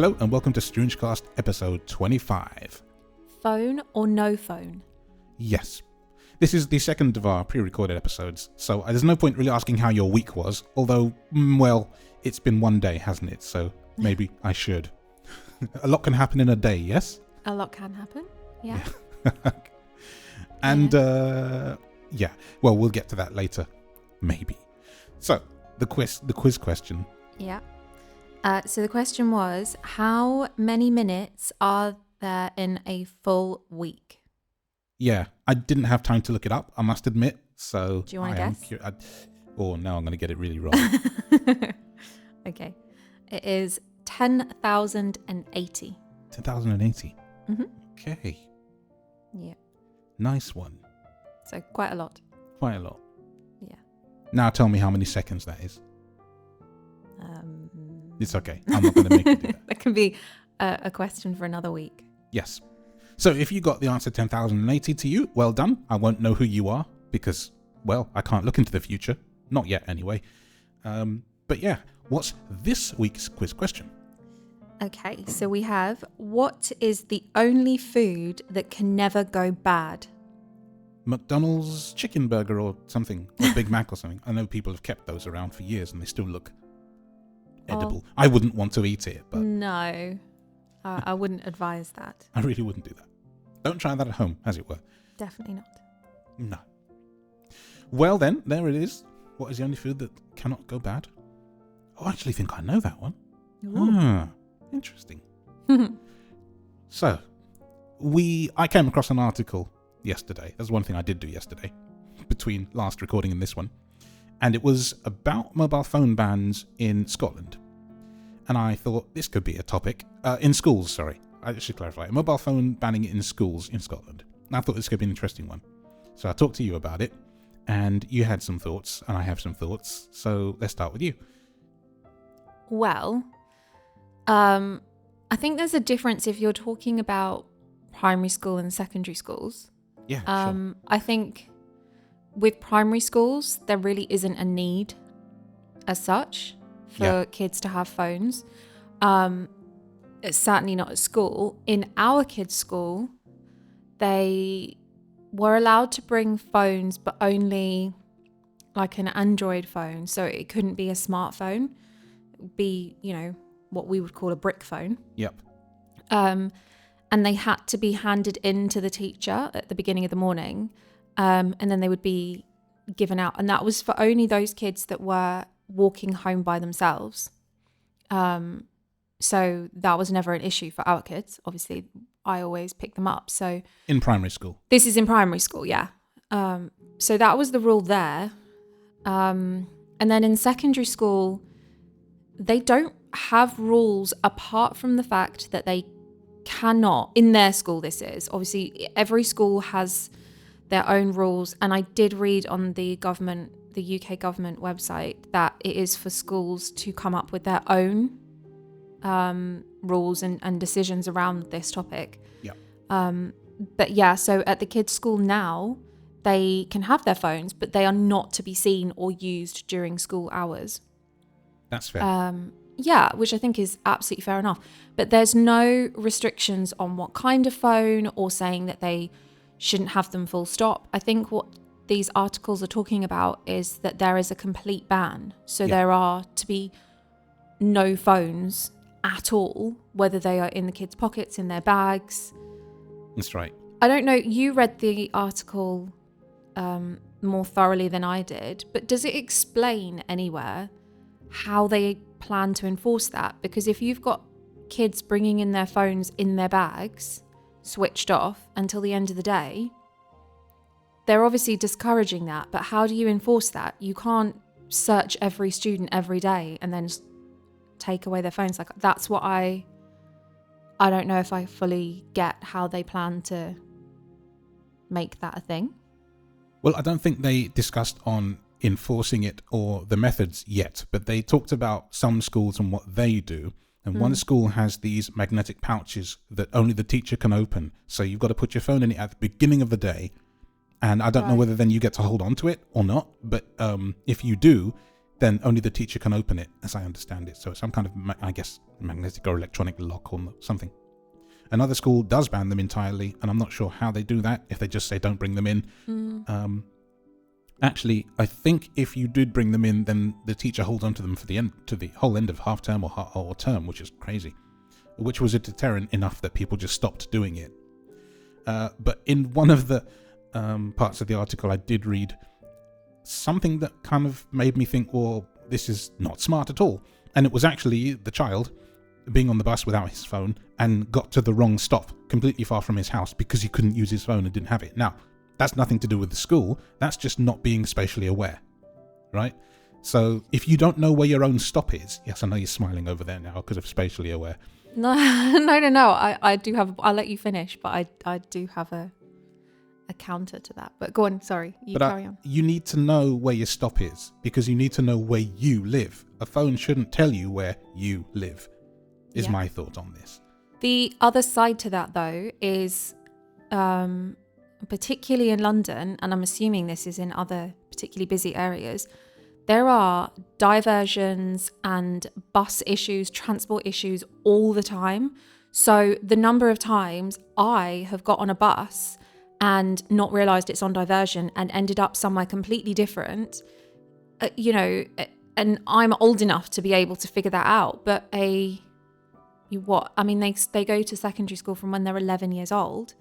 Hello and welcome to StroongeCast episode 25. Phone or no phone? Yes. This is the second of our pre-recorded episodes, so there's no point really asking how your week was, although, well, it's been one day, hasn't it? So maybe I should. A lot can happen in a day, yes? A lot can happen, yeah. And, yeah, well, we'll get to that later. Maybe. So, the quiz question. Yeah. So the question was, how many minutes are there in a full week? Yeah, I didn't have time to look it up, I must admit. So do you want to guess? No, I'm going to get it really wrong. Okay. It is 10,080. 10,080. Mm-hmm. Okay. Yeah. Nice one. So quite a lot. Quite a lot. Yeah. Now tell me how many seconds that is. It's okay. I'm not going to make you do that. That can be a question for another week. Yes. So if you got the answer 10,080 to you, well done. I won't know who you are because, well, I can't look into the future. Not yet, anyway. But yeah, what's this week's quiz question? Okay, so we have, what is the only food that can never go bad? McDonald's chicken burger or something, or Big Mac or something. I know people have kept those around for years and they still look edible. I wouldn't want to eat it, but no, I wouldn't advise that. I really wouldn't do that. Don't try that at home, as it were. Definitely not. No. Well then, there it is. What is the only food that cannot go bad? Oh, I actually think I know that one. Interesting. So, I came across an article yesterday. That's one thing I did do yesterday, between last recording and this one. And it was about mobile phone bans in Scotland. And I thought this could be a topic. In schools, sorry. I should clarify. Mobile phone banning in schools in Scotland. And I thought this could be an interesting one. So I talked to you about it. And you had some thoughts. And I have some thoughts. So let's start with you. Well, I think there's a difference if you're talking about primary school and secondary schools. Yeah, sure. I think with primary schools, there really isn't a need as such for kids to have phones. It's certainly not at school. In our kids' school, they were allowed to bring phones, but only like an Android phone. So it couldn't be a smartphone. It would be, what we would call a brick phone. Yep. And they had to be handed in to the teacher at the beginning of the morning. And then they would be given out. And that was for only those kids that were walking home by themselves. So that was never an issue for our kids. Obviously, I always pick them up. So in primary school? This is in primary school, yeah. So that was the rule there. And then in secondary school, they don't have rules apart from the fact that they cannot, in their school this is, obviously every school has their own rules, and I did read on the UK government website that it is for schools to come up with their own rules and decisions around this topic. Yeah. But yeah, so at the kids' school now, they can have their phones, but they are not to be seen or used during school hours. That's fair. Yeah, which I think is absolutely fair enough. But there's no restrictions on what kind of phone or saying that they shouldn't have them full stop. I think what these articles are talking about is that there is a complete ban. So there are to be no phones at all, whether they are in the kids' pockets, in their bags. That's right. I don't know, you read the article more thoroughly than I did, but does it explain anywhere how they plan to enforce that? Because if you've got kids bringing in their phones in their bags, switched off until the end of the day, they're obviously discouraging that. But how do you enforce that? You can't search every student every day and then take away their phones. Like, that's what I don't know if I fully get how they plan to make that a thing. Well, I don't think they discussed on enforcing it or the methods yet, but they talked about some schools and what they do. And one school has these magnetic pouches that only the teacher can open. So you've got to put your phone in it at the beginning of the day. And I don't know whether then you get to hold on to it or not. But if you do, then only the teacher can open it, as I understand it. So it's some kind of, I guess, magnetic or electronic lock or something. Another school does ban them entirely, and I'm not sure how they do that, if they just say don't bring them in. Actually, I think if you did bring them in, then the teacher holds on to them for the whole end of half term or term, which is crazy. Which was a deterrent enough that people just stopped doing it. But in one of the parts of the article, I did read something that kind of made me think, well, this is not smart at all. And it was actually the child being on the bus without his phone and got to the wrong stop, completely far from his house, because he couldn't use his phone and didn't have it. Now, that's nothing to do with the school. That's just not being spatially aware, right? So if you don't know where your own stop is, yes, I know you're smiling over there now because of spatially aware. No. I do have. I'll let you finish, but I do have a counter to that. But go on. Sorry, carry on. You need to know where your stop is because you need to know where you live. A phone shouldn't tell you where you live. Is my thought on this. The other side to that, though, is particularly in London, and I'm assuming this is in other particularly busy areas, there are diversions and bus issues, transport issues all the time. So the number of times I have got on a bus and not realised it's on diversion and ended up somewhere completely different, and I'm old enough to be able to figure that out. But they go to secondary school from when they're 11 years old.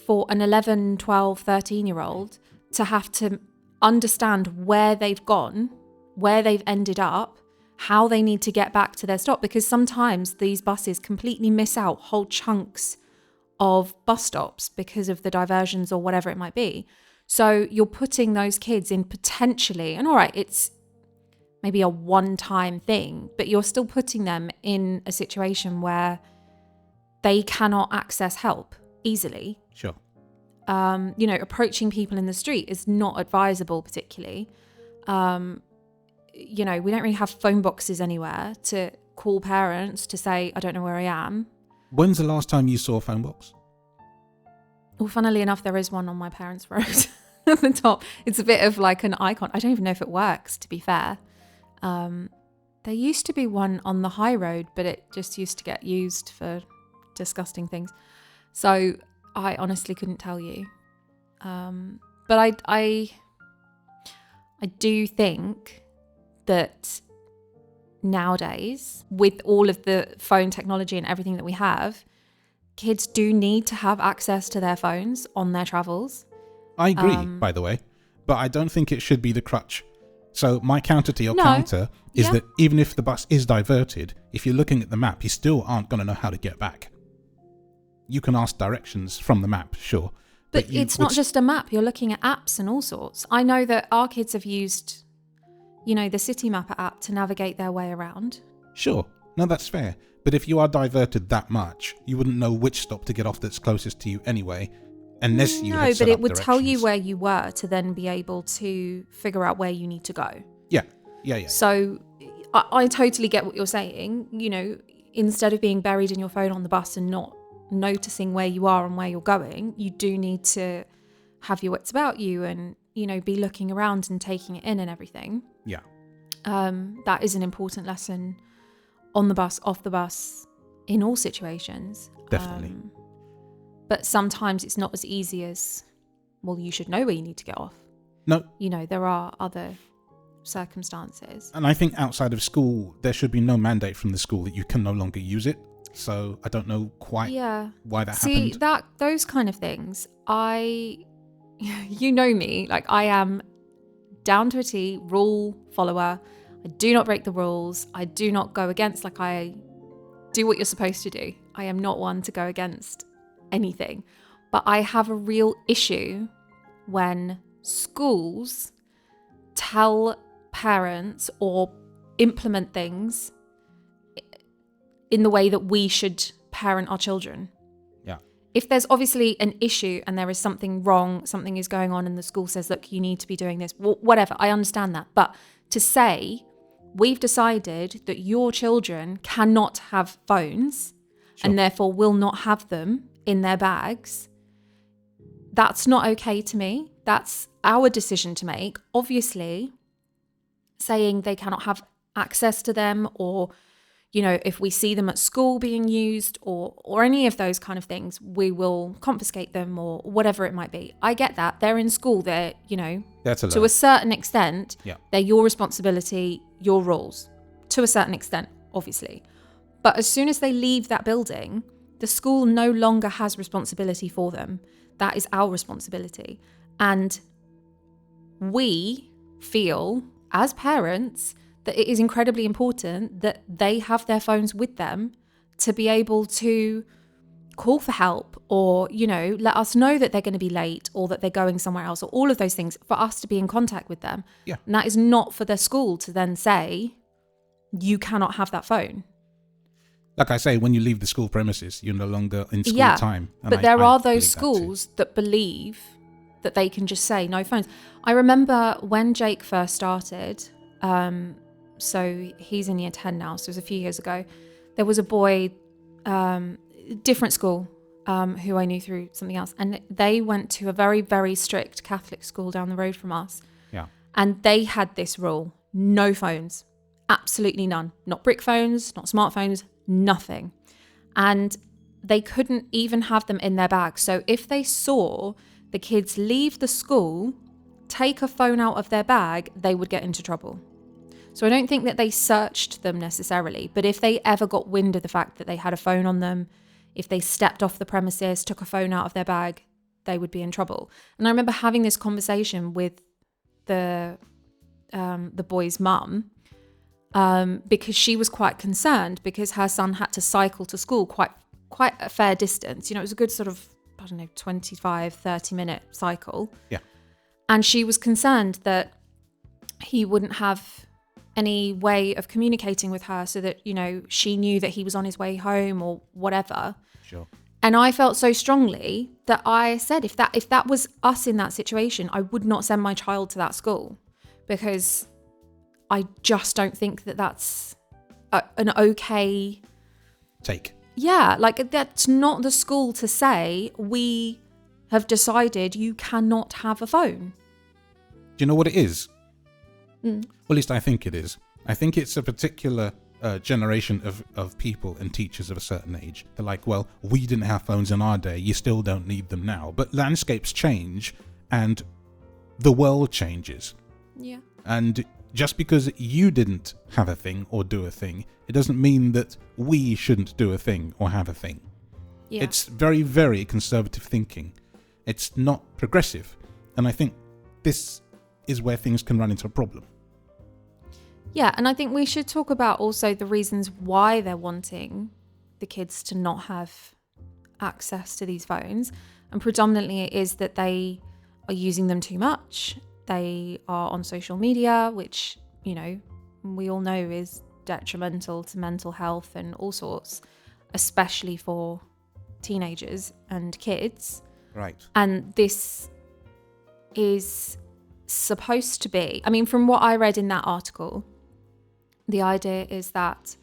For an 11, 12, 13-year-old to have to understand where they've gone, where they've ended up, how they need to get back to their stop, because sometimes these buses completely miss out whole chunks of bus stops because of the diversions or whatever it might be. So you're putting those kids in potentially, and all right, it's maybe a one-time thing, but you're still putting them in a situation where they cannot access help easily. Sure. Approaching people in the street is not advisable particularly. We don't really have phone boxes anywhere to call parents to say, I don't know where I am. When's the last time you saw a phone box? Well, funnily enough, there is one on my parents' road at the top. It's a bit of like an icon. I don't even know if it works, to be fair. There used to be one on the high road, but it just used to get used for disgusting things. So I honestly couldn't tell you. But I do think that nowadays, with all of the phone technology and everything that we have, kids do need to have access to their phones on their travels. I agree, by the way, but I don't think it should be the crutch. So my counter to your counter is that even if the bus is diverted, if you're looking at the map, you still aren't going to know how to get back. You can ask directions from the map, sure. But it's not just a map. You're looking at apps and all sorts. I know that our kids have used, the City Mapper app to navigate their way around. Sure. No, that's fair. But if you are diverted that much, you wouldn't know which stop to get off that's closest to you anyway, unless you had set but it up would tell you directions. where you were to then be able to figure out where you need to go. Yeah. So I totally get what you're saying. Instead of being buried in your phone on the bus and not noticing where you are and where you're going, you do need to have your wits about you and be looking around and taking it in and everything. Yeah. That is an important lesson on the bus, off the bus, in all situations. Definitely. But sometimes it's not as easy as, well, you should know where you need to get off. No. There are other circumstances. And I think outside of school, there should be no mandate from the school that you can no longer use it. So I don't know quite why that happened. See, those kind of things, you know me, like I am down to a T, rule follower. I do not break the rules. I do not go against, I do what you're supposed to do. I am not one to go against anything. But I have a real issue when schools tell parents or implement things in the way that we should parent our children. Yeah. If there's obviously an issue and there is something wrong, something is going on and the school says, look, you need to be doing this, whatever, I understand that. But to say, we've decided that your children cannot have phones and therefore will not have them in their bags, that's not okay to me. That's our decision to make. Obviously, saying they cannot have access to them, or, you know, if we see them at school being used or any of those kind of things, we will confiscate them or whatever it might be. I get that. They're in school. They're, you know, to a certain extent, they're your responsibility, your rules, to a certain extent, obviously. But as soon as they leave that building, the school no longer has responsibility for them. That is our responsibility. And we feel, as parents, that it is incredibly important that they have their phones with them to be able to call for help, or, you know, let us know that they're going to be late or that they're going somewhere else, or all of those things, for us to be in contact with them. Yeah. And that is not for the school to then say, you cannot have that phone. Like I say, when you leave the school premises, you're no longer in school time. And but there are those schools that believe that they can just say no phones. I remember when Jake first started, so he's in year 10 now, so it was a few years ago, there was a boy, different school, who I knew through something else, and they went to a very, very strict Catholic school down the road from us. Yeah. And they had this rule: no phones, absolutely none, not brick phones, not smartphones, nothing. And they couldn't even have them in their bag. So if they saw the kids leave the school, take a phone out of their bag, they would get into trouble. So I don't think that they searched them necessarily, but if they ever got wind of the fact that they had a phone on them, if they stepped off the premises, took a phone out of their bag, they would be in trouble. And I remember having this conversation with the boy's mum, because she was quite concerned because her son had to cycle to school quite a fair distance. You know, it was a good sort of, 25, 30-minute cycle. Yeah. And she was concerned that he wouldn't have any way of communicating with her so that, you know, she knew that he was on his way home or whatever. Sure. And I felt so strongly that I said, if that was us in that situation, I would not send my child to that school, because I just don't think that that's an okay take. Yeah, like, that's not the school to say, we have decided you cannot have a phone. Do you know what it is? Well, at least I think it is. I think it's a particular generation of people and teachers of a certain age. They're like, well, we didn't have phones in our day, you still don't need them now. But landscapes change and the world changes. Yeah. And just because you didn't have a thing or do a thing, it doesn't mean that we shouldn't do a thing or have a thing. Yeah. It's very, very conservative thinking. It's not progressive. And I think this is where things can run into a problem. Yeah, and I think we should talk about also the reasons why they're wanting the kids to not have access to these phones. And predominantly it is that they are using them too much. They are on social media, which, you know, we all know is detrimental to mental health and all sorts, especially for teenagers and kids. Right. And this is supposed to be, I mean, from what I read in that article, the idea is that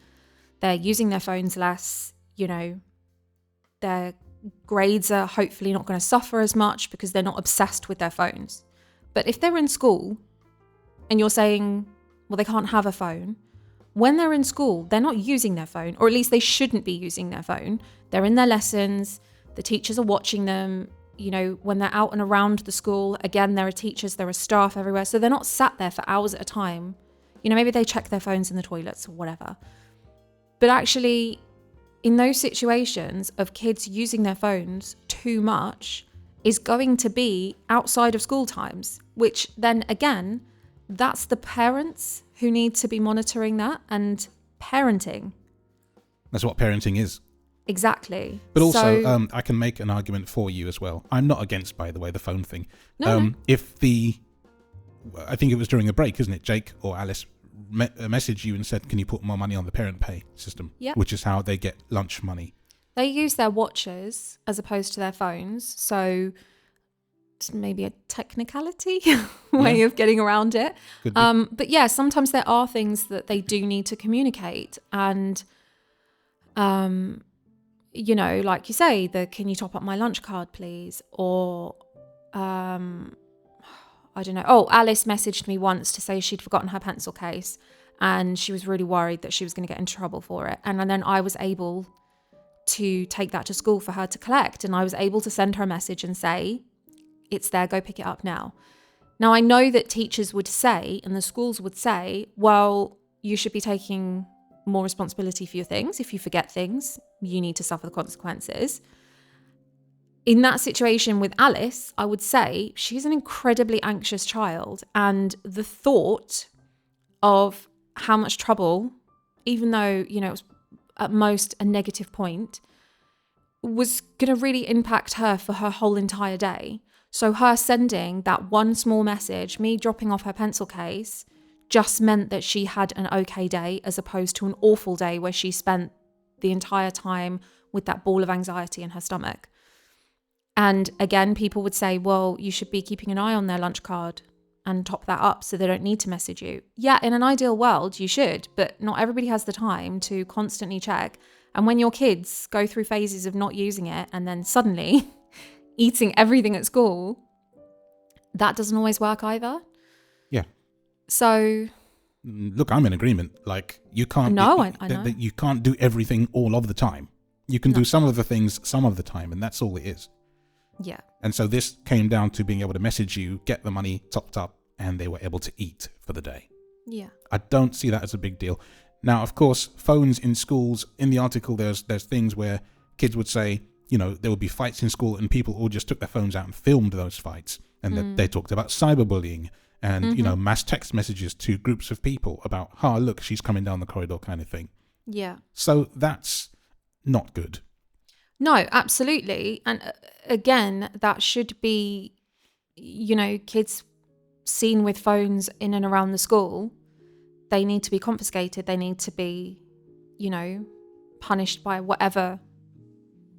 they're using their phones less, you know, their grades are hopefully not going to suffer as much because they're not obsessed with their phones. But if they're in school and you're saying, well, they can't have a phone, when they're in school, they're not using their phone, or at least they shouldn't be using their phone. They're in their lessons, the teachers are watching them. You know, when they're out and around the school, again, there are teachers, there are staff everywhere. So they're not sat there for hours at a time. You know, maybe they check their phones in the toilets or whatever. But actually, in those situations of kids using their phones too much is going to be outside of school times, which then again, that's the parents who need to be monitoring that and parenting. That's what parenting is. Exactly. But also, I can make an argument for you as well. I'm not against, by the way, the phone thing. No. If I think it was during a break, isn't it? Jake or Alice messaged you and said, can you put more money on the parent pay system? Yep. Which is how they get lunch money. They use their watches as opposed to their phones. So it's maybe a technicality way of getting around it. But yeah, sometimes there are things that they do need to communicate. And, you know, like you say, can you top up my lunch card, please? Or, I I don't know. Oh, Alice messaged me once to say she'd forgotten her pencil case and she was really worried that she was going to get in trouble for it. And then I was able to take that to school for her to collect. And I was able to send her a message and say, it's there, go pick it up now. Now, I know that teachers would say, and the schools would say, well, you should be taking more responsibility for your things. If you forget things, you need to suffer the consequences. In that situation with Alice, I would say she's an incredibly anxious child. And the thought of how much trouble, even though, you know, it was at most a negative point, was going to really impact her for her whole entire day. So her sending that one small message, me dropping off her pencil case, just meant that she had an okay day as opposed to an awful day where she spent the entire time with that ball of anxiety in her stomach. And again, people would say, well, you should be keeping an eye on their lunch card and top that up so they don't need to message you. Yeah, in an ideal world, you should, but not everybody has the time to constantly check. And when your kids go through phases of not using it and then suddenly eating everything at school, that doesn't always work either. Yeah. So... Look, I'm in agreement. Like, you can't... No, I know. You can't do everything all of the time. You can do some of the things some of the time, and that's all it is. Yeah. And so this came down to being able to message you, get the money topped up, and they were able to eat for the day. Yeah. I don't see that as a big deal. Now, of course, phones in schools, in the article, there's things where kids would say, you know, there would be fights in school and people all just took their phones out and filmed those fights. And they talked about cyberbullying and, you know, mass text messages to groups of people about, look, she's coming down the corridor kind of thing. Yeah. So that's not good. No, absolutely. And again, that should be, you know, kids seen with phones in and around the school. They need to be confiscated. They need to be, you know, punished by whatever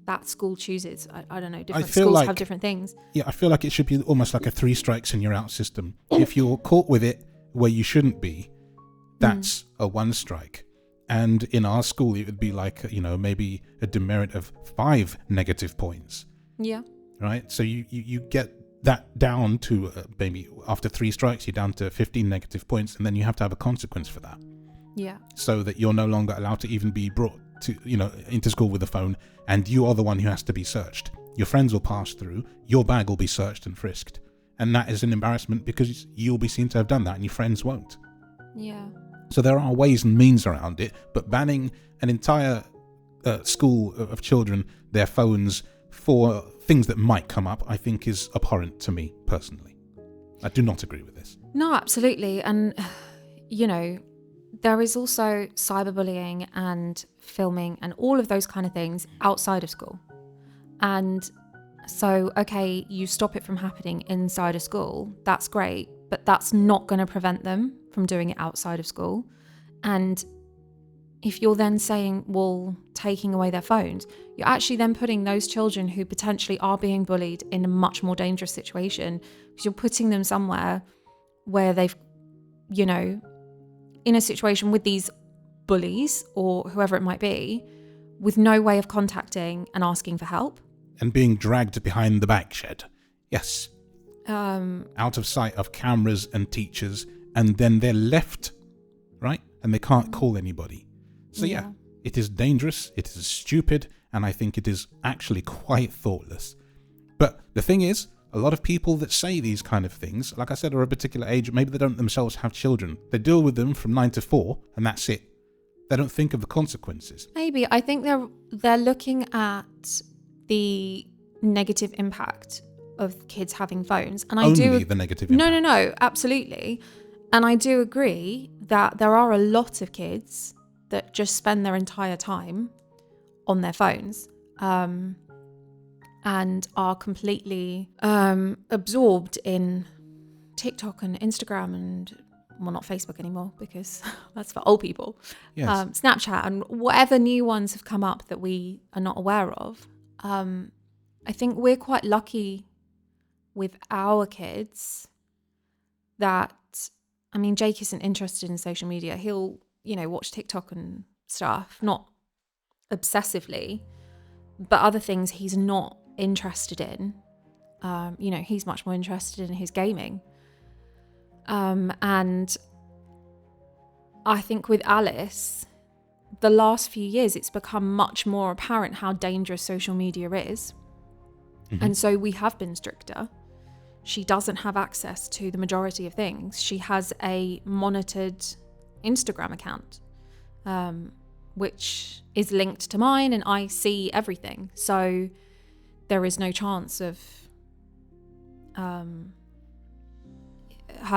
that school chooses. I don't know. Different schools have different things. Yeah, I feel like it should be almost like a 3 strikes and you're out system. If you're caught with it where you shouldn't be, that's a 1 strike. And in our school, it would be like, you know, maybe a demerit of 5 negative points. Yeah. Right? So you get that down to maybe after 3 strikes, you're down to 15 negative points, and then you have to have a consequence for that. Yeah. So that you're no longer allowed to even be brought to, you know, into school with a phone, and you are the one who has to be searched. Your friends will pass through, your bag will be searched and frisked. And that is an embarrassment because you'll be seen to have done that and your friends won't. Yeah. So there are ways and means around it, but banning an entire school of children, their phones, for things that might come up, I think is abhorrent to me personally. I do not agree with this. No, absolutely. And, you know, there is also cyberbullying and filming and all of those kind of things outside of school. And so, okay, you stop it from happening inside of school. That's great, but that's not going to prevent them from doing it outside of school. And if you're then saying, well, taking away their phones, you're actually then putting those children who potentially are being bullied in a much more dangerous situation, because you're putting them somewhere where they've, you know, in a situation with these bullies or whoever it might be, with no way of contacting and asking for help. And being dragged behind the back shed. Yes. Out of sight of cameras and teachers, and then they're left, right? And they can't call anybody. So yeah, it is dangerous, it is stupid, and I think it is actually quite thoughtless. But the thing is, a lot of people that say these kind of things, like I said, are a particular age, maybe they don't themselves have children. They deal with them from 9 to 4, and that's it. They don't think of the consequences. Maybe. I think they're looking at the negative impact of kids having phones. And Only the negative impact. No, absolutely. And I do agree that there are a lot of kids that just spend their entire time on their phones. And are completely absorbed in TikTok and Instagram and, well, not Facebook anymore because that's for old people. Yes. Snapchat and whatever new ones have come up that we are not aware of. I think we're quite lucky with our kids that, I mean, Jake isn't interested in social media. He'll, you know, watch TikTok and stuff, not obsessively, but other things he's not interested in. You know, he's much more interested in his gaming. And I think with Alice, the last few years, it's become much more apparent how dangerous social media is. Mm-hmm. And so we have been stricter. She doesn't have access to the majority of things. She has a monitored Instagram account, which is linked to mine, and I see everything. So there is no chance of her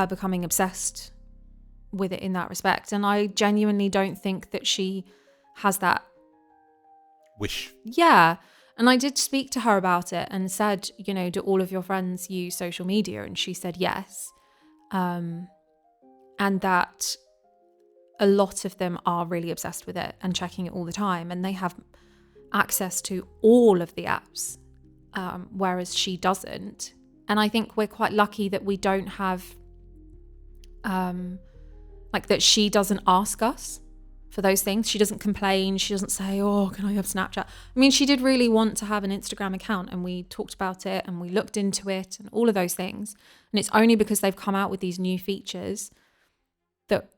becoming obsessed with it in that respect. And I genuinely don't think that she has that wish. Yeah. And I did speak to her about it and said, you know, do all of your friends use social media? And she said yes. And that a lot of them are really obsessed with it and checking it all the time. And they have access to all of the apps, whereas she doesn't. And I think we're quite lucky that we don't have, like that she doesn't ask us for those things. She doesn't complain. She doesn't say, oh, can I have Snapchat? I mean, she did really want to have an Instagram account, and we talked about it and we looked into it and all of those things. And it's only because they've come out with these new features that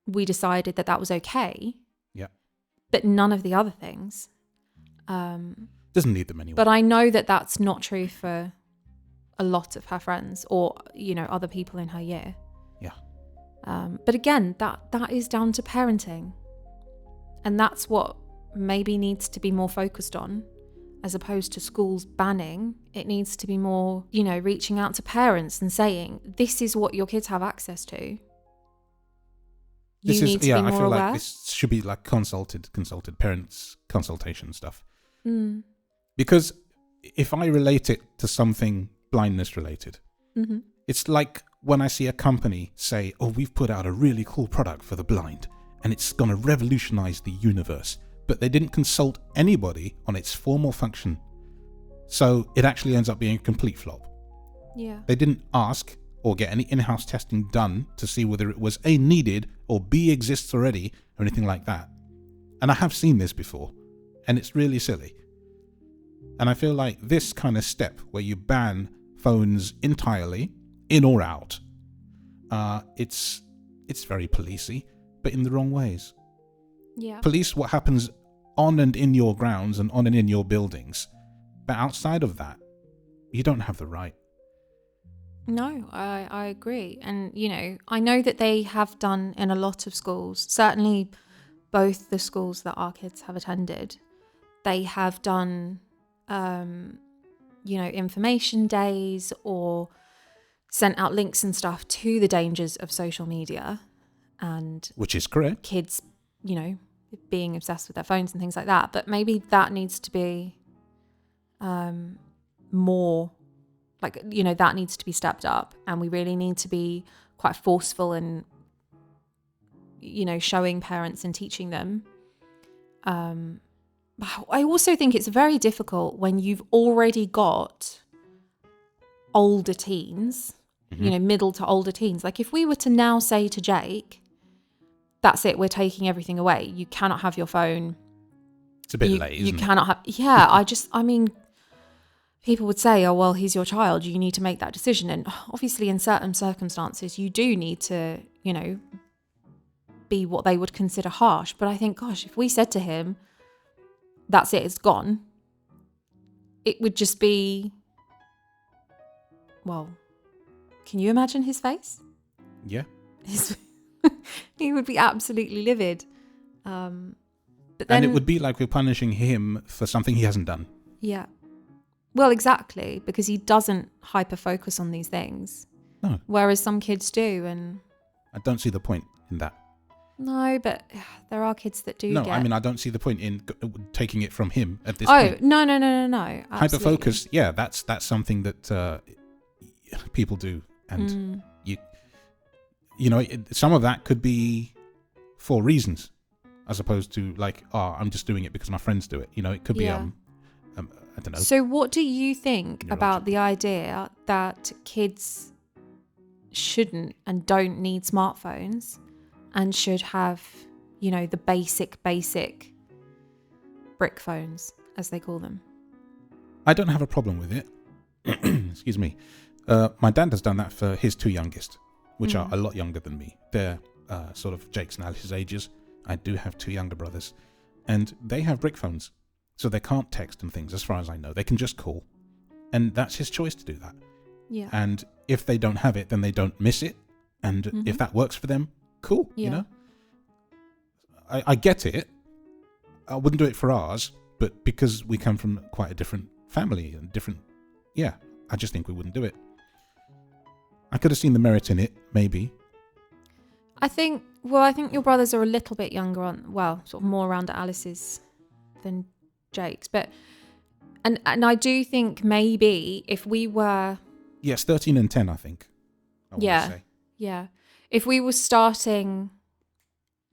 we decided that that was okay. Yeah. But none of the other things. Doesn't need them anyway. But I know that that's not true for a lot of her friends or, you know, other people in her year. Yeah. But again, that is down to parenting. And that's what maybe needs to be more focused on, as opposed to schools banning. It needs to be more, you know, reaching out to parents and saying, this is what your kids have access to. You need to be more I feel aware. like this should be like consulted parents consultation stuff. Mm. Because if I relate it to something blindness related, Mm-hmm. it's like when I see a company say, oh, we've put out a really cool product for the blind and it's going to revolutionize the universe, but they didn't consult anybody on its formal function. So it actually ends up being a complete flop. Yeah. They didn't ask or get any in-house testing done to see whether it was A, needed, or B, exists already, or anything like that. And I have seen this before, and it's really silly. And I feel like this kind of step where you ban phones entirely, in or out, it's very policey, but in the wrong ways. Yeah. Police what happens on and in your grounds and on and in your buildings. But outside of that, you don't have the right. No, I agree. And, you know, I know that they have done in a lot of schools, certainly both the schools that our kids have attended, they have done, you know, information days or sent out links and stuff to the dangers of social media and Which is correct. kids, you know, being obsessed with their phones and things like that. But maybe that needs to be more, like, you know, that needs to be stepped up, and we really need to be quite forceful in, you know, showing parents and teaching them. I also think it's very difficult when you've already got older teens, you know, middle to older teens. Like if we were to now say to Jake, that's it, we're taking everything away. You cannot have your phone. It's a bit late, isn't it? You cannot have, yeah, I mean, people would say, oh, well, he's your child. You need to make that decision. And obviously in certain circumstances, you do need to, you know, be what they would consider harsh. But I think, gosh, if we said to him, that's it, it's gone, it would just be, well, can you imagine his face? Yeah. He would be absolutely livid. But then, And it would be like we're punishing him for something he hasn't done. Yeah. Well, exactly, because he doesn't hyper-focus on these things. No. Whereas some kids do, and... I don't see the point in that. No, but there are kids that do No, get... I mean, I don't see the point in taking it from him at this point. No. Hyper-focus, yeah, that's something that people do. And you know, some of that could be for reasons, as opposed to like, oh, I'm just doing it because my friends do it. You know, it could be, Yeah. I don't know. So what do you think Neurological. about the idea that kids shouldn't and don't need smartphones and should have, you know, the basic brick phones, as they call them? I don't have a problem with it. Excuse me. My dad has done that for his two youngest, which are a lot younger than me. They're sort of Jake's and Alice's ages. I do have 2 younger brothers, and they have brick phones, so they can't text and things, as far as I know. They can just call, and that's his choice to do that. Yeah. And if they don't have it, then they don't miss it, and if that works for them, cool. Yeah. You know, I get it. I wouldn't do it for ours, but because we come from quite a different family and different, I just think we wouldn't do it. I could have seen the merit in it, maybe. I think your brothers are a little bit younger sort of more around Alice's than Jake's, but and I do think maybe if we were Yes, 13 and 10, I think. I want to say. Yeah. If we were starting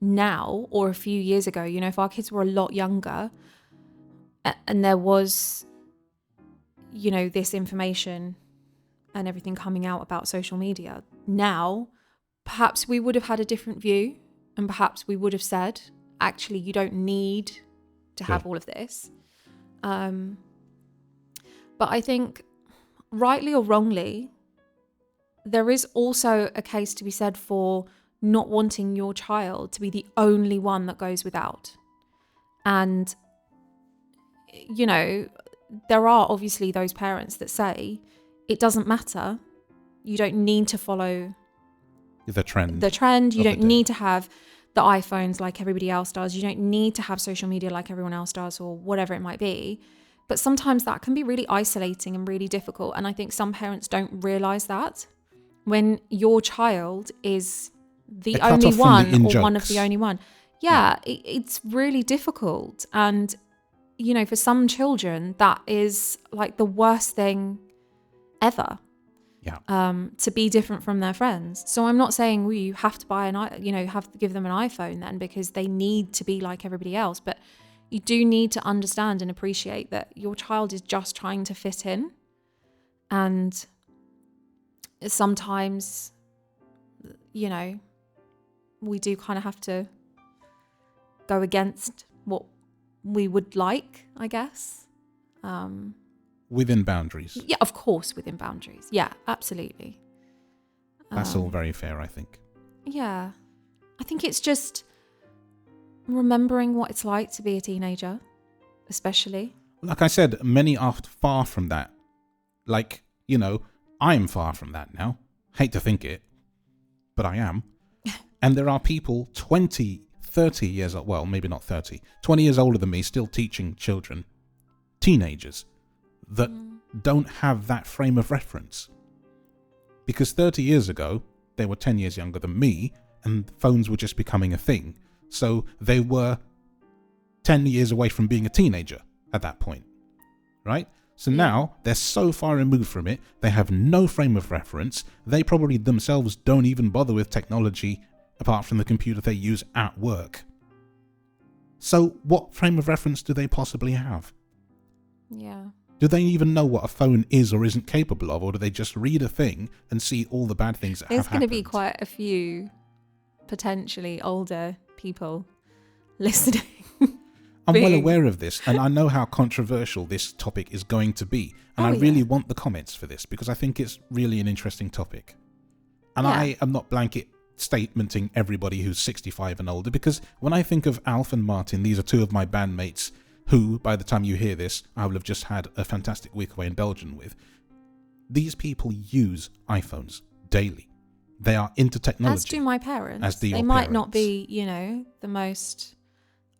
now or a few years ago, you know, if our kids were a lot younger and there was, you know, this information and everything coming out about social media now, perhaps we would have had a different view, and perhaps we would have said, actually, you don't need to have all of this. But I think, rightly or wrongly, there is also a case to be said for not wanting your child to be the only one that goes without. And, you know, there are obviously those parents that say, it doesn't matter. You don't need to follow the trend. You don't need to have the iPhones like everybody else does. You don't need to have social media like everyone else does, or whatever it might be. But sometimes that can be really isolating and really difficult. And I think some parents don't realize that when your child is the only one or one of the only one. Yeah. It's really difficult. And, you know, for some children, that is like the worst thing ever. To be different from their friends. So I'm not saying you have to have to give them an iPhone then because they need to be like everybody else, but you do need to understand and appreciate that your child is just trying to fit in, and sometimes, you know, we do kind of have to go against what we would like, I guess. Within boundaries. Yeah, of course, within boundaries. Yeah, absolutely. That's all very fair, I think. Yeah. I think it's just remembering what it's like to be a teenager, especially. Like I said, many are far from that. Like, you know, I'm far from that now. Hate to think it, but I am. And there are people 20, 30 years old, well, maybe not 30, 20 years older than me, still teaching children, teenagers, that don't have that frame of reference. Because 30 years ago, they were 10 years younger than me, and phones were just becoming a thing. So they were 10 years away from being a teenager at that point, right? So now they're so far removed from it, they have no frame of reference. They probably themselves don't even bother with technology apart from the computer they use at work. So what frame of reference do they possibly have? Yeah. Do they even know what a phone is or isn't capable of, or do they just read a thing and see all the bad things that have happened? There's going to be quite a few potentially older people listening. I'm well aware of this, and I know how controversial this topic is going to be. And I really want the comments for this, because I think it's really an interesting topic. And I am not blanket statementing everybody who's 65 and older, because when I think of Alf and Martin, these are two of my bandmates who, by the time you hear this, I will have just had a fantastic week away in Belgium with. These people use iPhones daily. They are into technology. As do my parents. As do your They might parents. not be, you know, the most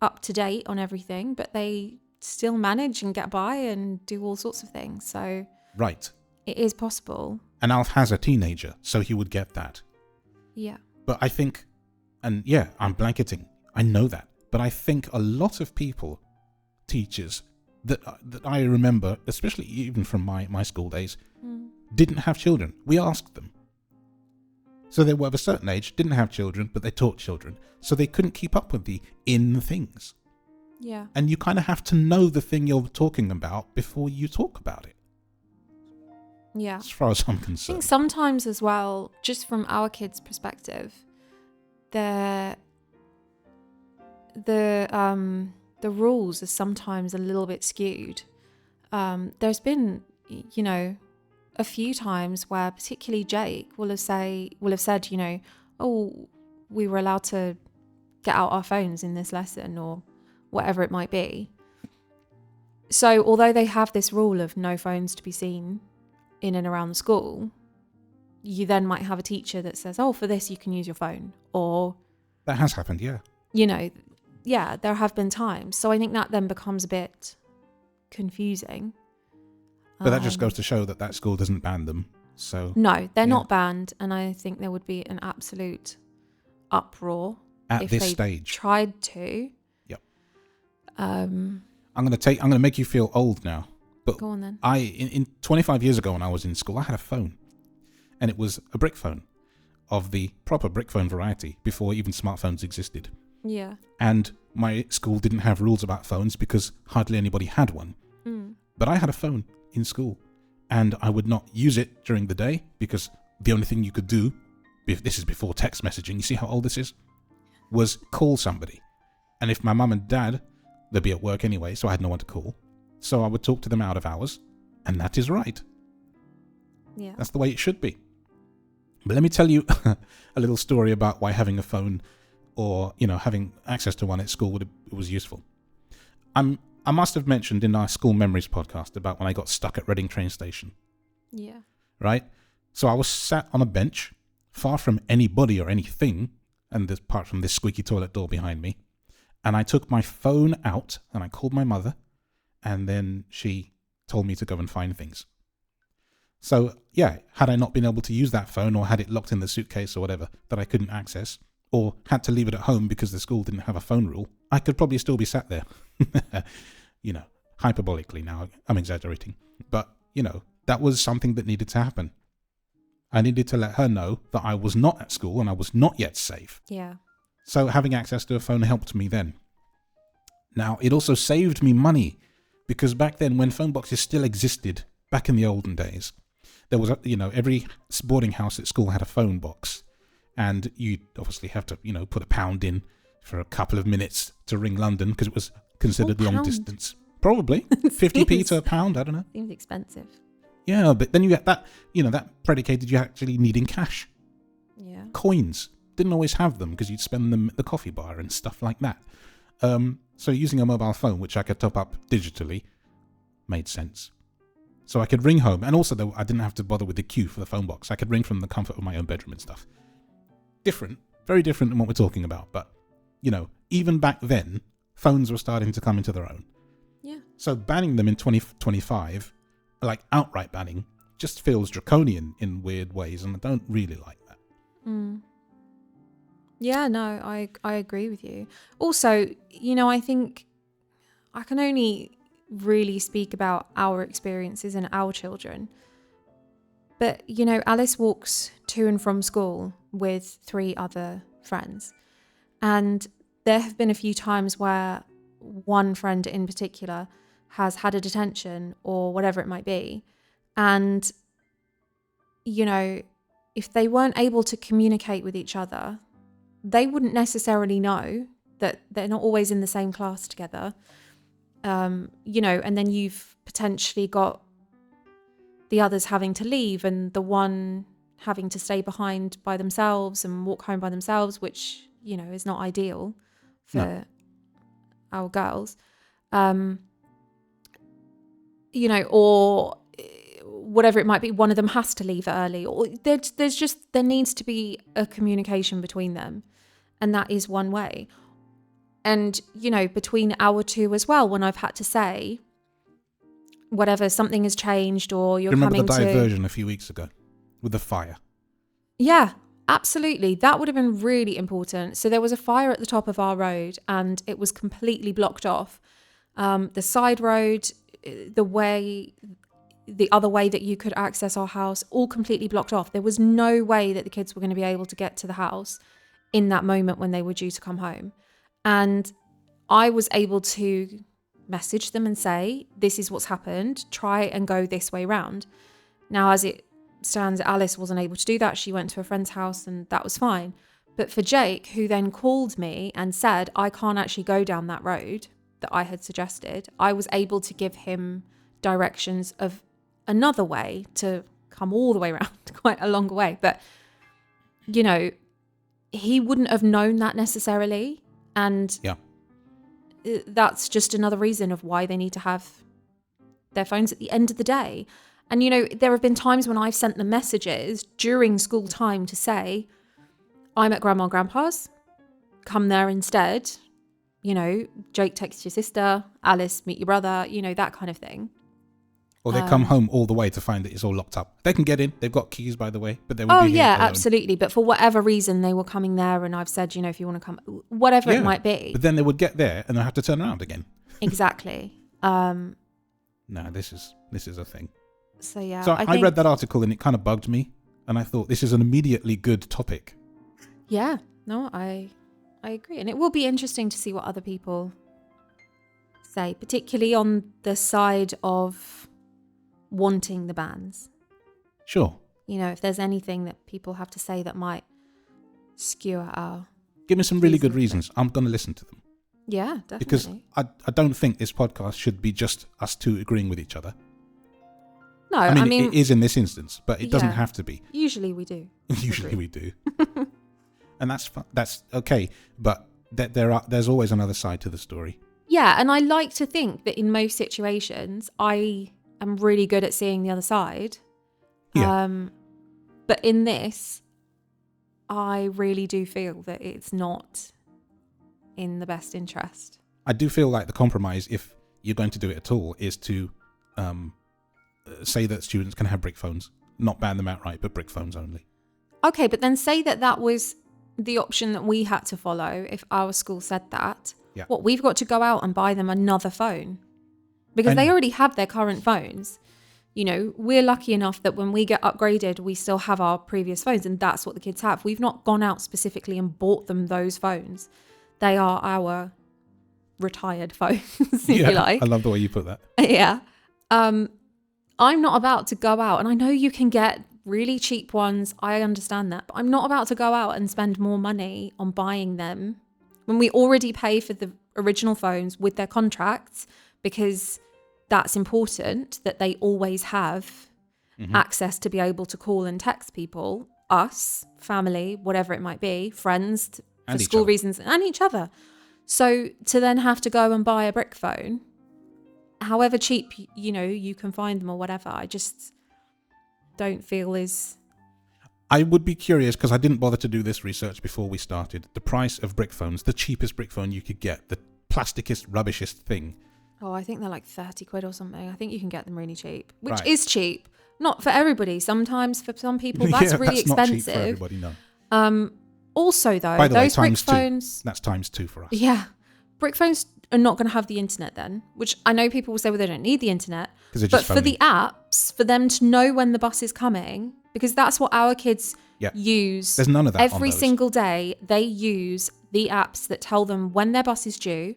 up to date on everything, but they still manage and get by and do all sorts of things. So right, it is possible. And Alf has a teenager, so he would get that. Yeah. But I think, and yeah, I'm blanketing. I know that. But I think a lot of people, teachers that I remember, especially even from my school days, didn't have children. We asked them. So they were of a certain age, didn't have children, but they taught children. So they couldn't keep up with the in things. Yeah. And you kind of have to know the thing you're talking about before you talk about it. Yeah. As far as I'm I think concerned. sometimes as well, just from our kids' perspective, the rules are sometimes a little bit skewed. There's been, you know, a few times where particularly Jake will have said, oh, we were allowed to get out our phones in this lesson or whatever it might be. So although they have this rule of no phones to be seen in and around the school, you then might have a teacher that says, oh, for this you can use your phone. Or that has happened, yeah. Yeah, there have been times. So I think that then becomes a bit confusing. But that just goes to show that school doesn't ban them. So no, they're not banned, and I think there would be an absolute uproar at if this they stage tried to. Yep. I'm gonna make you feel old now. But go on then. in 25 years ago when I was in school, I had a phone, and it was a brick phone, of the proper brick phone variety before even smartphones existed. Yeah. And my school didn't have rules about phones because hardly anybody had one. But I had a phone in school, and I would not use it during the day because the only thing you could do, this is before text messaging, you see how old this is, was call somebody. And if my mum and dad, they'd be at work anyway, so I had no one to call. So I would talk to them out of hours, and that is right. Yeah. That's the way it should be. But let me tell you a little story about why having a phone or, having access to one at school was useful. I must have mentioned in our School Memories podcast about when I got stuck at Reading train station. Yeah. Right? So I was sat on a bench, far from anybody or anything, and apart from this squeaky toilet door behind me. And I took my phone out and I called my mother, and then she told me to go and find things. So, yeah, had I not been able to use that phone, or had it locked in the suitcase or whatever that I couldn't access, or had to leave it at home because the school didn't have a phone rule, I could probably still be sat there. Hyperbolically now, I'm exaggerating. But, that was something that needed to happen. I needed to let her know that I was not at school and I was not yet safe. Yeah. So having access to a phone helped me then. Now, it also saved me money, because back then, when phone boxes still existed, back in the olden days, there was, every boarding house at school had a phone box. And you'd obviously have to, put £1 in for a couple of minutes to ring London because it was considered long distance. Probably 50p to £1, I don't know. Seems expensive. Yeah, but then you get that, that predicated you actually needing cash. Yeah. Coins. Didn't always have them because you'd spend them at the coffee bar and stuff like that. So using a mobile phone, which I could top up digitally, made sense. So I could ring home, and also though I didn't have to bother with the queue for the phone box. I could ring from the comfort of my own bedroom and stuff. Different, very different than what we're talking about. But, even back then, phones were starting to come into their own. Yeah. So banning them in 2025, like outright banning, just feels draconian in weird ways, and I don't really like that. Yeah, no, I agree with you. Also, I think I can only really speak about our experiences and our children. But, Alice walks to and from school with 3 other friends. And there have been a few times where one friend in particular has had a detention or whatever it might be. And, if they weren't able to communicate with each other, they wouldn't necessarily know that they're not always in the same class together. And then you've potentially got the others having to leave and the one having to stay behind by themselves and walk home by themselves, which, is not ideal for our girls. Or whatever it might be, one of them has to leave early, or there needs to be a communication between them. And that is one way. And, between our 2 as well, when I've had to say, whatever, something has changed or you're coming to... Remember the diversion a few weeks ago with the fire? Yeah, absolutely. That would have been really important. So there was a fire at the top of our road and it was completely blocked off. The side road, the other way that you could access our house, all completely blocked off. There was no way that the kids were going to be able to get to the house in that moment when they were due to come home. And I was able to message them and say, this is what's happened, try and go this way round. Now, as it stands, Alice wasn't able to do that. She went to a friend's house and that was fine. But for Jake, who then called me and said, I can't actually go down that road that I had suggested, I was able to give him directions of another way to come all the way around quite a long way. But, you know, he wouldn't have known that necessarily. And that's just another reason of why they need to have their phones at the end of the day. And, you know, there have been times when I've sent them messages during school time to say, I'm at Grandma and Grandpa's, come there instead. You know, Jake text your sister, Alice meet your brother, you know, that kind of thing. Or they come home all the way to find that it's all locked up. They can get in. They've got keys, by the way, but they will be here alone. Absolutely. But for whatever reason, they were coming there, and I've said, you know, if you want to come, whatever it might be. But then they would get there and they'll have to turn around again. Exactly. No, this is a thing. So yeah. So I read that article and it kind of bugged me, and I thought this is an immediately good topic. Yeah. No, I agree. And it will be interesting to see what other people say, particularly on the side of wanting the bans. Sure. You know, if there's anything that people have to say that might skewer our... Give me some really good reasons. I'm going to listen to them. Yeah, definitely. Because I don't think this podcast should be just us two agreeing with each other. No, I mean it is in this instance, but it doesn't have to be. Usually we do. Usually we do. And that's okay, but there's always another side to the story. Yeah, and I like to think that in most situations, I am really good at seeing the other side. Yeah. But in this, I really do feel that it's not in the best interest. I do feel like the compromise, if you're going to do it at all, is to say that students can have brick phones. Not ban them outright, but brick phones only. Okay, but then say that was the option that we had to follow if our school said that. Yeah. What, we've got to go out and buy them another phone? Because they already have their current phones. You know, we're lucky enough that when we get upgraded, we still have our previous phones, and that's what the kids have. We've not gone out specifically and bought them those phones. They are our retired phones, if you like. I love the way you put that. Yeah. I'm not about to go out, and I know you can get really cheap ones. I understand that. But I'm not about to go out and spend more money on buying them when we already pay for the original phones with their contracts, because that's important that they always have access to be able to call and text people, us, family, whatever it might be, friends, for school reasons, and each other. So to then have to go and buy a brick phone, however cheap, you know, you can find them or whatever, I just don't feel is... I would be curious, because I didn't bother to do this research before we started, the price of brick phones, the cheapest brick phone you could get, the plasticest, rubbishest thing. Oh, I think they're like 30 quid or something. I think you can get them really cheap, which is cheap. Not for everybody. Sometimes for some people, that's really expensive. Not cheap for everybody, no. Also, though, by the way, those brick times phones... That's times 2 for us. Yeah. Brick phones are not going to have the internet then, which I know people will say, well, they don't need the internet. But for the apps, for them to know when the bus is coming, because that's what our kids use. There's none of that every single day. They use the apps that tell them when their bus is due.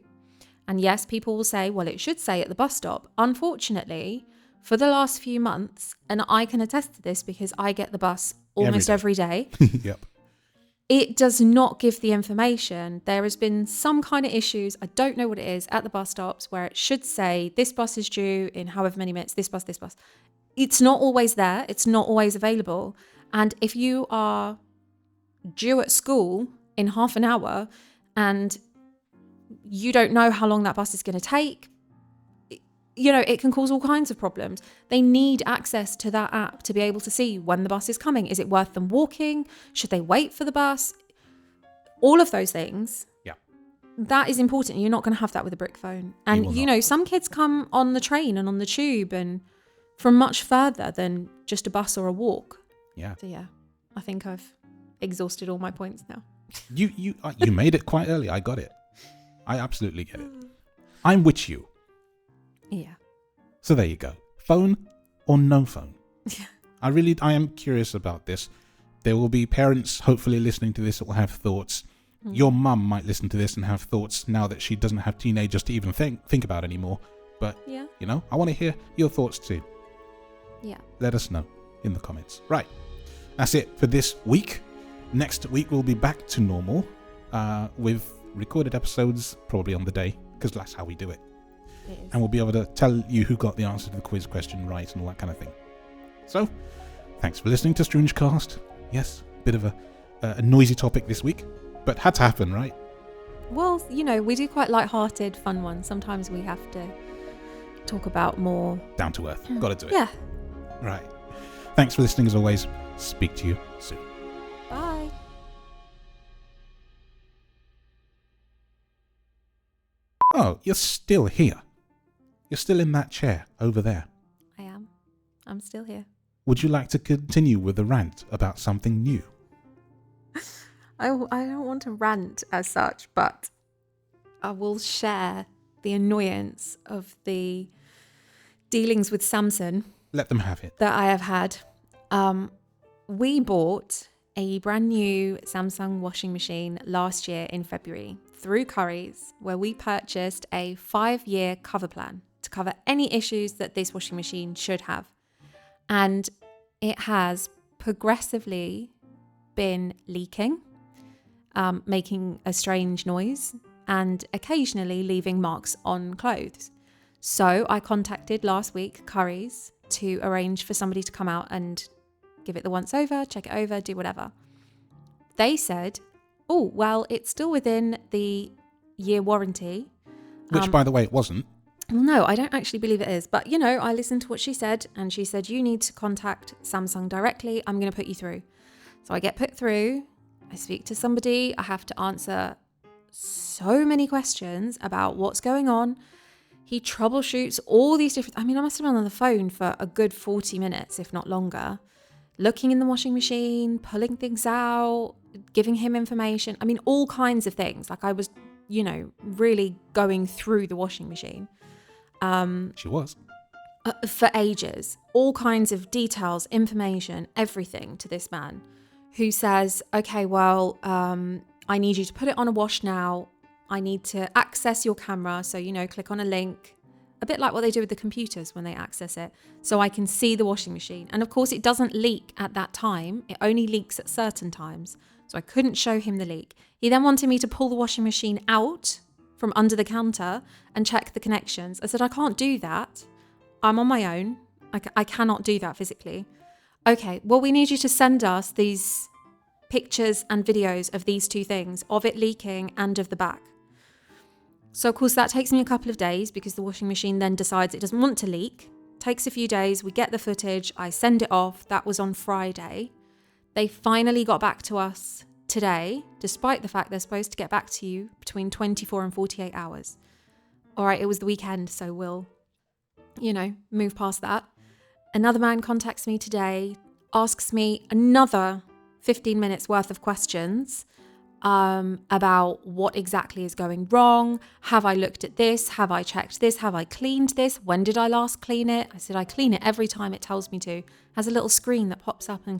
And yes, people will say, well, it should say at the bus stop. Unfortunately, for the last few months, and I can attest to this because I get the bus almost every day. Yep. It does not give the information. There has been some kind of issues, I don't know what it is, at the bus stops where it should say this bus is due in however many minutes, this bus. It's not always there. It's not always available. And if you are due at school in half an hour and you don't know how long that bus is going to take, you know, it can cause all kinds of problems. They need access to that app to be able to see when the bus is coming. Is it worth them walking? Should they wait for the bus? All of those things. Yeah. That is important. You're not going to have that with a brick phone. And, you know, some kids come on the train and on the tube and from much further than just a bus or a walk. Yeah. So, yeah, I think I've exhausted all my points now. You made it quite early. I got it. I absolutely get it. I'm with you. Yeah. So there you go. Phone or no phone? I am curious about this. There will be parents hopefully listening to this that will have thoughts. Your mum might listen to this and have thoughts now that she doesn't have teenagers to even think about anymore. But, you know, I want to hear your thoughts too. Yeah. Let us know in the comments. Right. That's it for this week. Next week we'll be back to normal with recorded episodes probably on the day, because that's how we do it. And we'll be able to tell you who got the answer to the quiz question right and all that kind of thing. So, Thanks for listening to StroongeCast. Yes, bit of a noisy topic this week, but had to happen, right? Well, you know, we do quite light-hearted, fun ones. Sometimes we have to talk about more... Down to earth. Got to do it. Yeah. Right. Thanks for listening as always. Speak to you soon. Bye. Oh, you're still here. You're still in that chair over there. I am. I'm still here. Would you like to continue with a rant about something new? I don't want to rant as such, but I will share the annoyance of the dealings with Samsung Let them have it. that I have had. We bought a brand new Samsung washing machine last year in February through Currys, where we purchased a 5-year cover plan to cover any issues that this washing machine should have. And it has progressively been leaking, making a strange noise, and occasionally leaving marks on clothes. So I contacted last week Currys to arrange for somebody to come out and give it the once over, check it over, do whatever. They said, oh, well, it's still within the year warranty. Which, by the way, it wasn't. Well, no, I don't actually believe it is. But, you know, I listened to what she said, and she said, you need to contact Samsung directly. I'm going to put you through. So I get put through. I speak to somebody. I have to answer so many questions about what's going on. He troubleshoots all these different... I mean, I must have been on the phone for a good 40 minutes, if not longer, looking in the washing machine, pulling things out, giving him information. I mean, all kinds of things. Like I was, you know, really going through the washing machine. She was. For ages. All kinds of details, information, everything to this man who says, okay, well, I need you to put it on a wash now. I need to access your camera. So, you know, click on a link, a bit like what they do with the computers when they access it. So I can see the washing machine. And of course, it doesn't leak at that time. It only leaks at certain times. So I couldn't show him the leak. He then wanted me to pull the washing machine out from under the counter and check the connections. I said, I can't do that. I'm on my own. I cannot do that physically. Okay, well, we need you to send us these pictures and videos of these two things, of it leaking and of the back. So, of course, that takes me a couple of days because the washing machine then decides it doesn't want to leak. Takes a few days. We get the footage. I send it off. That was on Friday. They finally got back to us today, despite the fact they're supposed to get back to you between 24 and 48 hours. All right, it was the weekend, so we'll, you know, move past that. Another man contacts me today, asks me another 15 minutes worth of questions about what exactly is going wrong. Have I looked at this? Have I checked this? Have I cleaned this? When did I last clean it? I said, I clean it every time it tells me to. Has a little screen that pops up and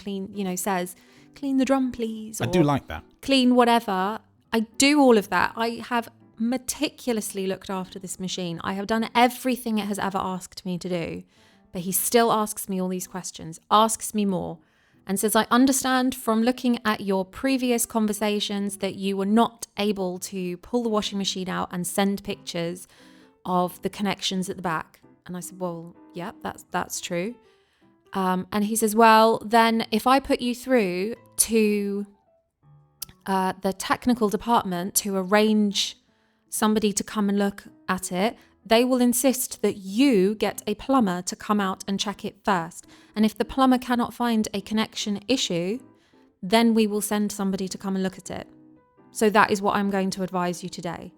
says, clean the drum, please. Or I do like that. Clean whatever. I do all of that. I have meticulously looked after this machine. I have done everything it has ever asked me to do. But he still asks me all these questions, asks me more, and says, I understand from looking at your previous conversations that you were not able to pull the washing machine out and send pictures of the connections at the back. And I said, well, yeah, that's true. And he says, well, then if I put you through to the technical department to arrange somebody to come and look at it, they will insist that you get a plumber to come out and check it first. And if the plumber cannot find a connection issue, then we will send somebody to come and look at it. So that is what I'm going to advise you today.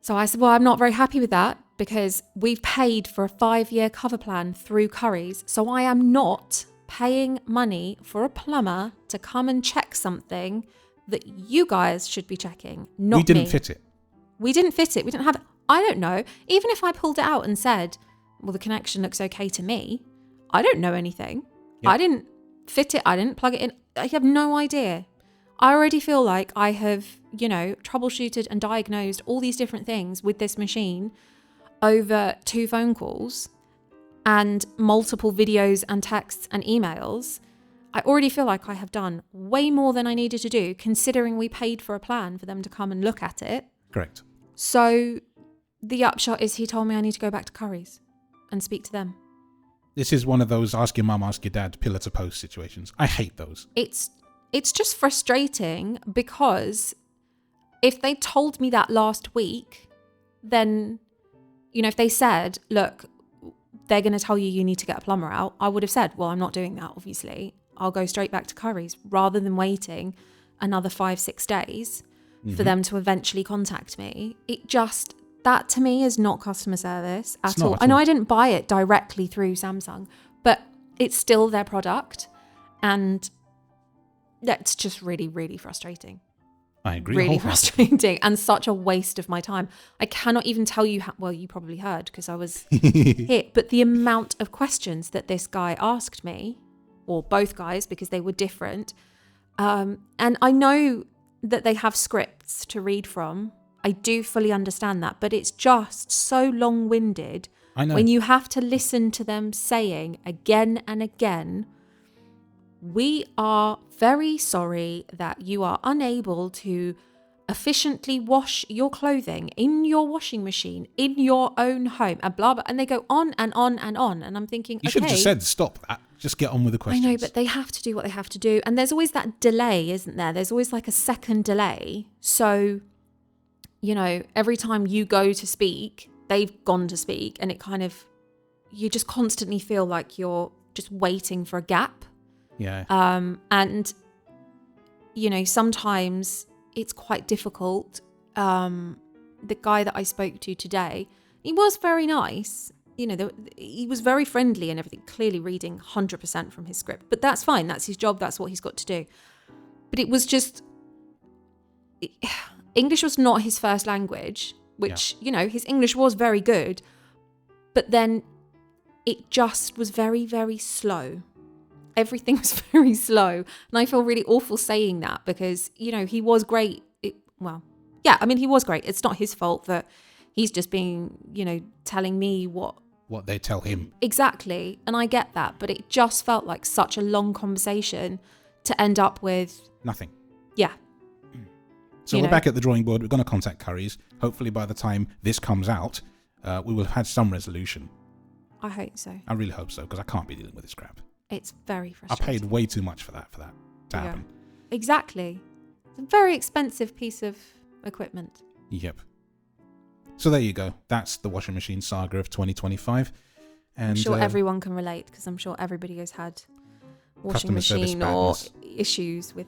So I said, well, I'm not very happy with that because we've paid for a 5-year cover plan through Currys. So I am not paying money for a plumber to come and check something that you guys should be checking, not me. We didn't fit it. We didn't fit it. We didn't have it. I don't know. Even if I pulled it out and said, well, the connection looks okay to me, I don't know anything. Yep. I didn't fit it. I didn't plug it in. I have no idea. I already feel like I have, troubleshooted and diagnosed all these different things with this machine over 2 phone calls and multiple videos and texts and emails. I already feel like I have done way more than I needed to do, considering we paid for a plan for them to come and look at it. Correct. So the upshot is he told me I need to go back to Currys and speak to them. This is one of those ask your mum, ask your dad, pillar to post situations. I hate those. It's just frustrating because if they told me that last week, then, if they said, look, they're going to tell you need to get a plumber out, I would have said, well, I'm not doing that, obviously. I'll go straight back to Curry's rather than waiting another 5-6 days for them to eventually contact me. That to me is not customer service at all. I know I didn't buy it directly through Samsung, but it's still their product. And that's just really, really frustrating. I agree. Really frustrating and such a waste of my time. I cannot even tell you how, well, you probably heard because I was hit, but the amount of questions that this guy asked me, or both guys, because they were different. And I know that they have scripts to read from. I do fully understand that, but it's just so long-winded when you have to listen to them saying again and again, we are very sorry that you are unable to efficiently wash your clothing in your washing machine in your own home and blah, blah. And they go on and on and on. And I'm thinking, you should have just said, stop that. Just get on with the questions. I know, but they have to do what they have to do. And there's always that delay, isn't there? There's always like a second delay. So, every time you go to speak, they've gone to speak. And it kind of, you just constantly feel like you're just waiting for a gap. Yeah. And, sometimes it's quite difficult. The guy that I spoke to today, he was very nice. He was very friendly and everything, clearly reading 100% from his script. But that's fine. That's his job. That's what he's got to do. But it was just, English was not his first language, which, his English was very good. But then it just was very, very slow. Everything was very slow. And I feel really awful saying that because, he was great. He was great. It's not his fault that he's just being, telling me what they tell him. Exactly. And I get that. But it just felt like such a long conversation to end up with nothing. Yeah. So we're back at the drawing board. We're going to contact Curry's. Hopefully by the time this comes out, we will have had some resolution. I hope so. I really hope so because I can't be dealing with this crap. It's very frustrating. I paid way too much for that to happen. Exactly. It's a very expensive piece of equipment. Yep. So there you go. That's the washing machine saga of 2025. And I'm sure everyone can relate because I'm sure everybody has had washing machine or issues with.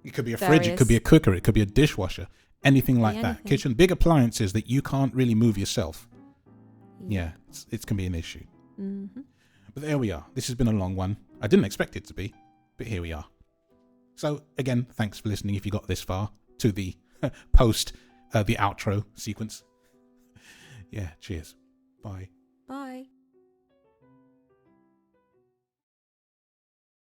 It could be a fridge, it could be a cooker, it could be a dishwasher, anything like that. Kitchen, big appliances that you can't really move yourself. Yeah, it can be an issue. Mm-hmm. But there we are. This has been a long one. I didn't expect it to be, but here we are. So again, thanks for listening if you got this far to the the outro sequence. Yeah, cheers. Bye.